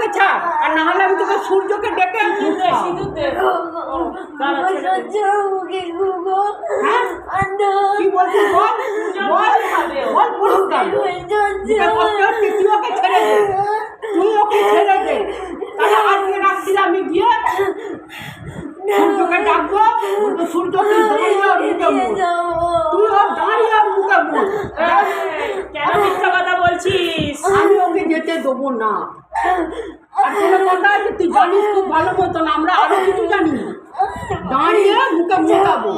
ওকে ছাড়, আর না হলে আমি তোকে সূর্যকে ডেকে কি বলছিস বল বল বল পরিষ্কার তুই ওকে ছেড়ে দে, তুই ওকে ছেড়ে দে। তাহলে আজকে রাত্রিরে আমি গিয়ে সূর্যকে ডাকবো, সূর্যকে তুই ওর দাঁড়িয়ে মুখে বল। কেন মিথ্যা কথা বলছিস? আমি ওকে যেতে দেবো না। আর কোনো কথা আছে তুই জানিস খুব ভালো মতন, আমরা আরো কিছু জানি। দাঁড়িয়ে মুখে মুখাবো,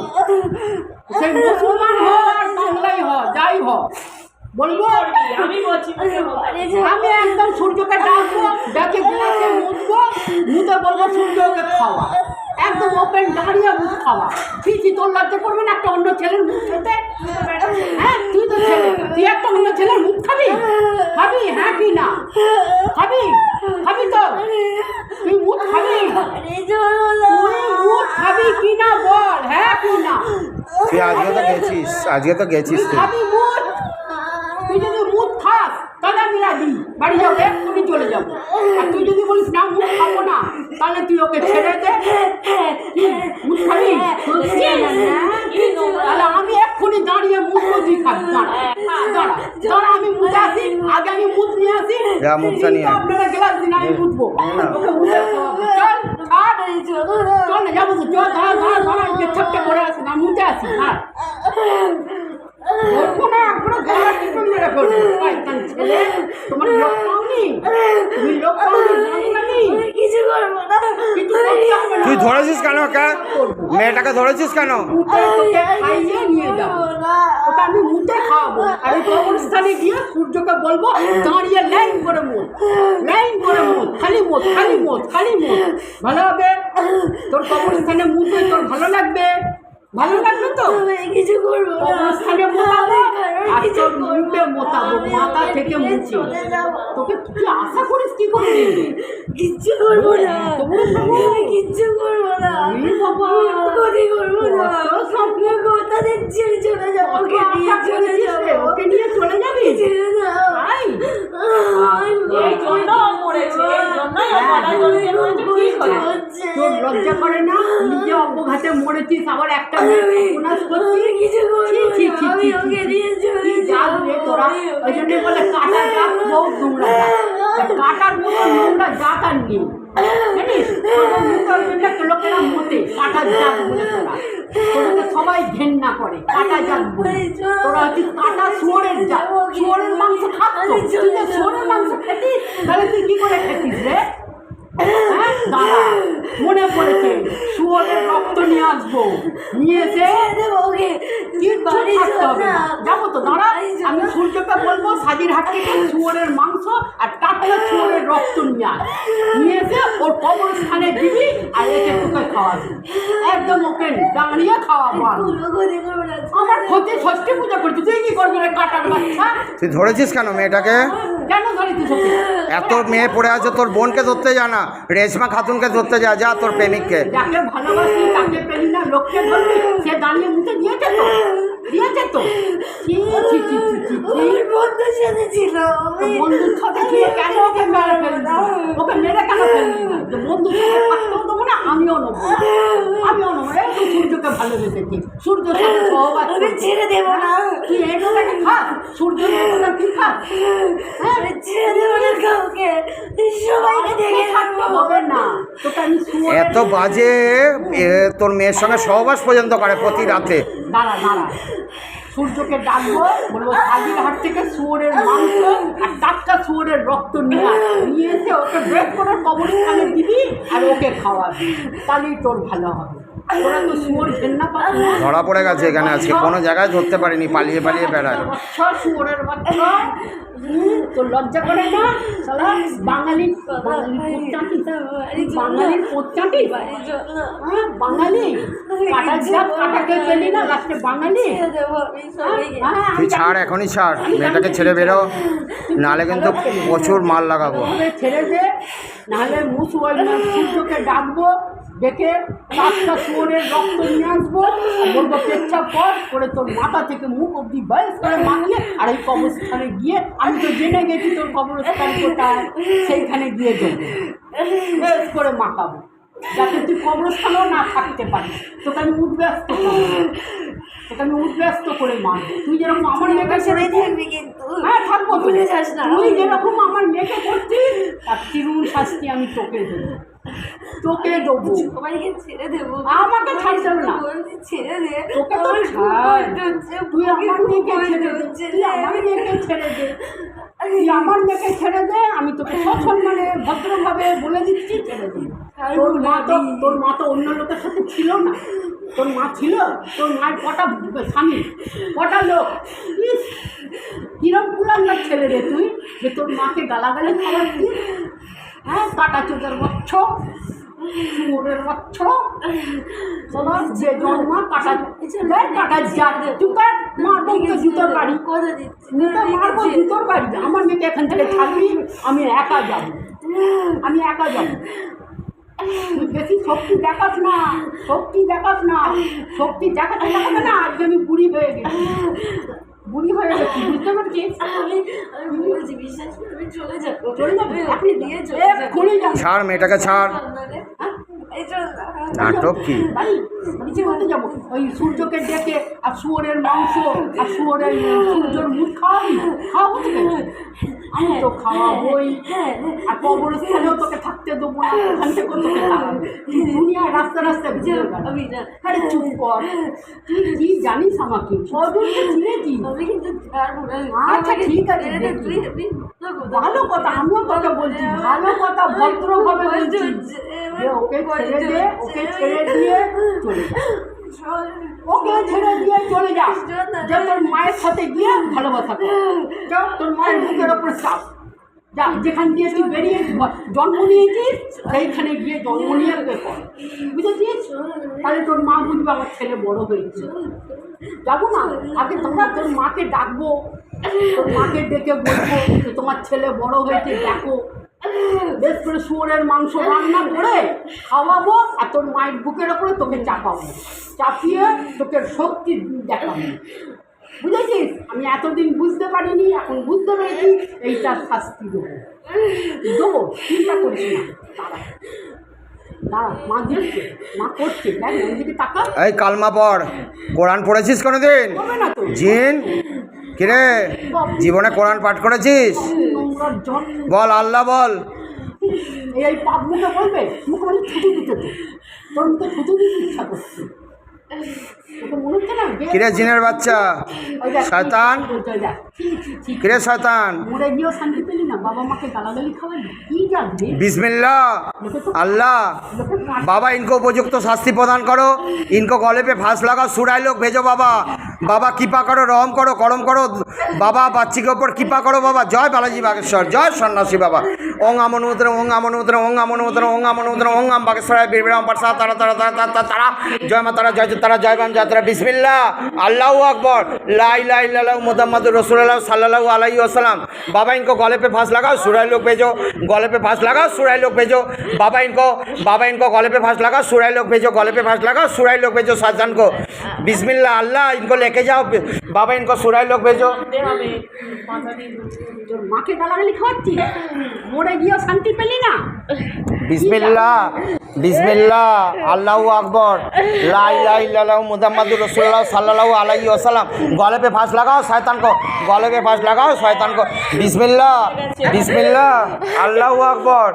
সেই মুসলমান হ আর বাংলাই হ, যাই হ বলবো। আমি বলছি আমি একদম সূর্যকে ডাকবো, ডাকে গ্লাসে মুছবো, মুতে বলবো সূর্যকে খাওয়া, একদম ওপেন দাঁড়িয়ে মুখ খাওয়া। তুই তোর লজ্জা করবে না একটা অন্য ছেলের মুখ খেতে? হ্যাঁ তুই তো ছেলে, তুই একটা অন্য ছেলের মুখ খাবি? খাবি হ্যাঁ কি না? খাবি খাবি তো? তুই মুখ খাবি? তুই মুখ খাবি কি না বল, হ্যাঁ কি না? তুই আজকে তো গেছিস, আজকে তো গেছিস তুই। খাবি মুখ? তুই যদি মুখ খাস তাহলে আমি রাজি, বাড়ি যাবো এক্ষুনি চলে যাবো। আর তুই যদি বলিস না মুখ খাবো না, তাহলে তুই ওকে ছেড়ে দে। মুখ খাবি? তাহলে আমি এক্ষুনি দাঁড়িয়ে মুখবো, তুই খাবি। দাঁড়া দাঁড়া দাঁড়া, আমি মুখে আসি, আগে আমি মুখ নিয়ে আসি। মুখটা নিয়ে আপনারা গ্লাস দিন, আমি মুখবো। ওকে মুখে চল চল না যাবো, চল দাঁড়া দাঁড়া দাঁড়া, ছেপটে করে আসি না, মুখে আসি। হ্যাঁ বলবো না, একবারে গলা টিপে মেরে ফেলবো। শয়তান ছেলে, তোমার লোক পাওনি, তুমি লোক পাওনি, জানি কিছু করবো না। কিছু করতে হবে না। তুই ধরেছিস কেন ওকে? মেয়েটাকে ধরেছিস কেন? মুখে তোকে খাইয়ে নিয়ে যাবো, ওটা আমি মুখে খাওয়াবো। আর ওই কবরস্থানে গিয়ে সূর্যকে বলবো দাঁড়িয়ে লাইন করে মোট, লাইন করে মোট, খালি মোট খালি মোট খালি মোট। ভালো হবে তোর কবরস্থানে মুখে, তোর ভালো লাগবে? ভালো লাগবে তো? কিছু করবো না। কবরস্থানে মোটাবো আর তোর মুখে মোটাবো, মাথা থেকে মুছে। তোকে তুই আশা করিস কি করবি? কিচ্ছু করবো না, কিচ্ছু করবো না, ক্ষতি করবো না। কোথা দেখছি চলে যাবো, ওকে নিয়ে চলে যাবো। ওকে নিয়ে চলে যাবি? ছেড়ে দাও। এই জন্য ও মরেছে, এই জন্যই ও গলায় দড়ি মরেছে। কি করে? তোর লজ্জা করে না? নিজে অপঘাতে মরেছিস, আবার একটা মেয়ে সর্বনাশ করছিস। কিছু করবো না, আমি ওকে নিয়ে চলে যাবো। তোরা ওই জন্য বলে কাটা জাত বহু নোংরা জাত, কাটার মতো নোংরা জাত আর নেই, জানিস? লোকেরা মতে কাটার জাত বলে তোরা, তোদেরকে সবাই ঘেন্না করে কাটা জাত বলে। তোরা হচ্ছে কাটা শুয়োরের জাত, শুয়োরের মাংস খাচ্ছ। তুই যে শুয়োরের মাংস খেতিস, তাহলে তুই কি করে খেতিস রে? হ্যাঁ দাঁড়া, মনে পড়েছে, শুয়োরের রক্ত নিয়ে আসবো, নিয়ে এসে কিচ্ছু থাকতে হবে না। যাবো তো দাঁড়া, আমি সূর্যকে বলবো সাজির হাট থেকে শুয়োরের মাংস আর টাটকা শুয়োরের রক্ত নিয়ে আস, নিয়ে এসে ওর কবরস্থানে দিবি আর একে তোকে খাওয়াবি। একদম ওকে দাঁড়িয়ে খাওয়াবো। আমার ক্ষতি ষষ্ঠী পূজা করছি, তুই কি করবি রে কাটার বাচ্চা? তুই ধরেছিস কেন মেয়েটাকে? কেন ধরেছিস ওকে? এত মেয়ে পড়ে আছে, তোর বোনকে ধরতে জানা, রেশমা খাতুনকে ধরতে যা, যা তোর প্রেমিককে। যাকে ভালোবাসি তাকে পেলি না, লোককে ধরবি? সে দাঁড়িয়ে মুখে দিয়েছে তো, দিয়েছে তো। বন্ধুর সাথে ছিল, বন্ধুর সাথে ছিল, কেন ওকে মেরে ফেলবি? ওকে মেরে কেন ফেলবি না? বন্ধুর সাথে থাকতেও দেবো না, আমিও নেবো, আমিও নেবো। এই তুই সূর্যকে ভালোবেসেছি, সূর্যের সাথে সহবাস ছেড়ে দেবো না। তুই এগুলোকে খাস, সূর্যের এগুলো কি খাস? হ্যাঁ ছেড়ে দেবো না কাউকে, সবাইকে দেখে থাকতে হবে না তোকে আমি। এত বাজে, তোর মেয়ের সঙ্গে সহবাস পর্যন্ত করে প্রতি রাতে। দাঁড়া দাঁড়া, সূর্যকে ডাকবো, বলবো সাজির হাট থেকে শুয়োরের মাংস আর টাটকা শুয়োরের রক্ত নিয়ে এসে ওকে ব্রেক করে কবরস্থানে দিবি আর ওকে খাওয়াবি, তাহলেই তোর ভালো হবে। তোরা তো শুয়োর ঘেন্না পাস না। ধরা পড়ে গেছে এখানে আজকে, কোনো জায়গায় ধরতে পারিনি, পালিয়ে পালিয়ে বেড়ায়। শুয়োরের বাচ্চা, তোর লজ্জা করে না? শালা বাঙালি, বাঙালির পোচ্চাটি, বাঙালি কাটা জাত, কাটাকে পেলি না, লাস্টে বাঙালি। তুই ছাড়, এখনই ছাড়, মেয়েটাকে ছেড়ে বেরো, নাহলে কিন্তু প্রচুর মাল লাগাবো। ছেড়ে দে, নাহলে সূর্যকে ডাকবো, ডেকে 4টা শুয়োরের রক্ত নিয়ে আসবো, বলবো পেচ্ছাপ করে তোর মাথা থেকে মুখ অব্দি বয়স করে মাখিয়ে আর এই কবরস্থানে গিয়ে, আমি তো জেনে গেছি তোর কবরস্থান কোথায়, সেইখানে গিয়ে দেবো বেশ করে মাখাবো, যাতে তুই কবরস্থানেও না থাকতে পারিস। তোকে আমি উদ্ব্যস্ত করবো, তোকে আমি উদ্ব্যস্ত করে মারবো। তুই যেরকম আমার মেয়েকে ছেড়ে থাকবি কিন্তু। হ্যাঁ থাকবো, ভুলে যাস না। তুই যেরকম আমার মেয়েকে করছিস তার তিরুণ শাস্তি আমি তোকে দেবো, তোকে দেবো। সবাইকে ছেড়ে দেবো, আমাকে ছাড়তে হবে না, ছেড়ে দে। তোকে তো ছাড়, তুই আমার মেয়েকে ছেড়ে দে, তুই আমার মেয়েকে ছেড়ে দে, তুই আমার মেয়েকে ছেড়ে দে। আমি তোকে সসম্মানে ভদ্রভাবে বলে দিচ্ছি ছেড়ে দে। তোর মা তো অন্য লোকের সাথে ছিল না, তোর মা ছিল, তোর মায়ের কটা স্বামী, কটা লোক, কিরম পুরান্নার ছেলে রে তুই, যে তোর মাকে গালাগালি খাওয়াচ্ছিস। হ্যাঁ কাটা চোখের বচ্ছ, শুয়োরের বচ্ছ, যে জন্মা কাটা কাটা যাবে, তুই মারবো জুতোর বাড়ি, মারবো জুতোর বাড়ি। আমার মেয়েকে এখান থেকে ছাড়বি, আমি একা যাবো, আমি একা যাবো। তুই বেশি শক্তি দেখাস না, শক্তি দেখাস না, শক্তি দেখাতে দেখাবে না। আজকে আমি বুড়ি হয়ে গেছি, বুড়ি হয়ে গেছি, বুঝতে পারছিস? আমি বলছি বিশ্বাস করে আমি চলে যাবো, চলে যাবে, আপনি দিয়ে চলে যাবো। খুলে যাবো। ছাড় মেয়েটাকে, ছাড়। এই চল না। নাটক কি? নিচে বলতে যাবো, ওই সূর্যকে ডেকে আর শুয়োরের মাংস আর শুয়োরের সূর্যর মুখ খাওয়াবি, খাওয়াবো তোকে, আমি তো খাওয়াবোই। আর কবরস্থানেও তোকে থাকতে দেবো না, ওখান থেকে তোকে খাওয়াবো। তুই দুনিয়ায় রাস্তা রাস্তায় ঘুরে বেড়াবি। আরে চুপ কর, তুই কি জানিস আমাকে, কজনকে চিনেছিস? আমি কিন্তু ছাড়বো না। আচ্ছা ঠিক আছে, তুই ভালো কথা, আমিও তোকে বলছি ভালো কথা, ভদ্রভাবে বলছি যে ওকে ছেড়ে দে, ওকে ছেড়ে দিয়ে চলে যা, ওকে ছেড়ে দিয়ে চলে যা, যে তোর মায়ের সাথে গিয়ে ভালোবাসা কর, যা তোর মায়ের বুকের ওপরে চাপ, যা যেখান দিয়ে তুই বেরিয়ে জন্ম নিয়েছিস সেইখানে গিয়ে জন্ম নিয়ে ওকে কর, বুঝেছিস? তাহলে তোর মা বুঝবে আমার ছেলে বড় হয়েছে। যাবো না, আগে তোমরা তোর মাকে ডাকবো, তোর মাকে ডেকে বলবো যে তোমার ছেলে বড় হয়েছে দেখো, বেশ করে শুয়োরের মাংস রান্না করে খাওয়াবো আর তোর মায়ের বুকের ওপরে তোকে চাপাবো, চাপিয়ে তোকে শক্তি দেখাবো, বুঝেছিস? আমি এতদিন বুঝতে পারিনি, এখন বুঝতে পেরেছি, এইটার শাস্তি দেবো, দেবো, চিন্তা করিস না। দাঁড়া দাঁড়া, মা দিচ্ছে, মা করছে, দেখ ওইদিকে টাকা এই কালমা পড়, কোরআন পড়েছিস কোনোদিন? হবে না তো, জিন কিরে, জীবনে কোরআন পাঠ করেছিস? নোংরা জল বল আল্লাহ বল। এই পাপ মুখে বলবে, মুখে বলে ছুটি দিতে তো, তোর মুখে ছুটি দিতে ইচ্ছা করছে, তোকে মনে হচ্ছে না কিরে জিনের বাচ্চা, শয়তান, কিরে শয়তান, মরে গিয়েও শান্তি পেলি না, বাবা মাকে গালাগালি খাওয়ালি, কি জানবি? बिस्मिल्लाह अल्लाह। बाबा इनको उपयुक्त शास्ति प्रदान करो, इनको गले पे फांस लगाओ, सुराई लोग भेजो बाबा, बाबा कृपा करो, रहम करो, करम करो बाबा, बच्ची के ऊपर कृपा करो बाबा। जय बालाजी बागेश्वर, जय सन्यासी बाबा। ओंग আমনুদ্র ওং আমনুদ্র ওং আমনুদ্র ওং আমনুদ্র ওং আম বাগেশ্বর বীরবিরাম পারসা তারা তারা তারা তারা তারা জয় মা তারা, জয় তারা, জয় বাম জয় তারা। বিসমিল্লাহ अल्लाहू अकबर, ला इलाहा इल्लल्लाह मुहम्मदुर रसूलुल्लाह सल्लल्लाहु अलैहि वसल्लम। बाबा इनको गले पे फांस लगाओ, सुराई लोग भेजो, गले पे फांस लगाओ, सुराई लोग भेजो बाबा इनको गले पे फांस लगाओ, सुराई लोग भेजो, गले पे फांस लगाओ, सुराई लोग भेजो शैतान को। बिस्मिल्लाह अल्लाह, इनको लेके जाओ बाबा, इनको सुराई लोग भेजो। তোর মাকে গালাগালি খাওয়াচ্ছি, মরে গিয়েও শান্তি পেলি না? बिस्मिल्लाह बिस्मिल्लाह अल्लाहू अकबर, ला इलाहा इल्लल्लाह मुहम्मदुर रसूलुल्लाह सल्लल्लाहु अलैहि वसल्लम। गले पे फांस लगाओ शैतान को, गले पे फांस लगाओ शैतान को। बिस्मिल्लाह बिस्मिल्लाह अल्लाहू अकबर,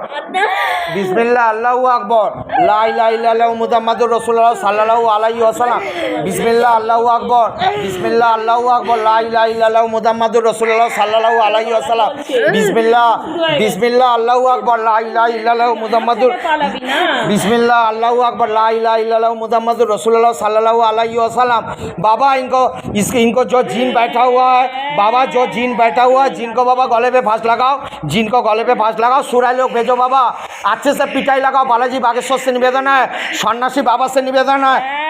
बिस्मिल्लाह अल्लाहू अकबर, ला इलाहा इल्लल्लाह मुहम्मदुर रसूलुल्लाह सल्लल्लाहु अलैहि वसल्लम। बिस्मिल्लाह अल्लाहू अकबर, बिस्मिल्लाह अल्लाहू अकबर, ला इलाहा इल्लल्लाह मुहम्मदुर रसूलुल्लाह सल्लल्लाहु अलैहि वसल्लम। बिस्मिल्लाह बिस्मिल्लाह अल्लाहू अकबर, ला इलाहा इल्लल्लाह मुहम्मदुर, बिस्मिल्लाह अल्लाहू अकबर, ला इलाहा इल्लल्लाह मुहम्मदुर रसूलुल्लाह सल्लल्लाहु अलैहि वसल्लम। बाबा इनको जो जीन बैठा हुआ है बाबा, जो जीन बैठा हुआ है, जिनको बाबा गले पे फांस लगाओ, जिनको गले पे फांस लगाओ, सुराई लोग भेजो बाबा, अच्छे से पिटाई लगाओ। बालाजी बागेश्वर से निवेदन है, सन्यासी बाबा से निवेदन है,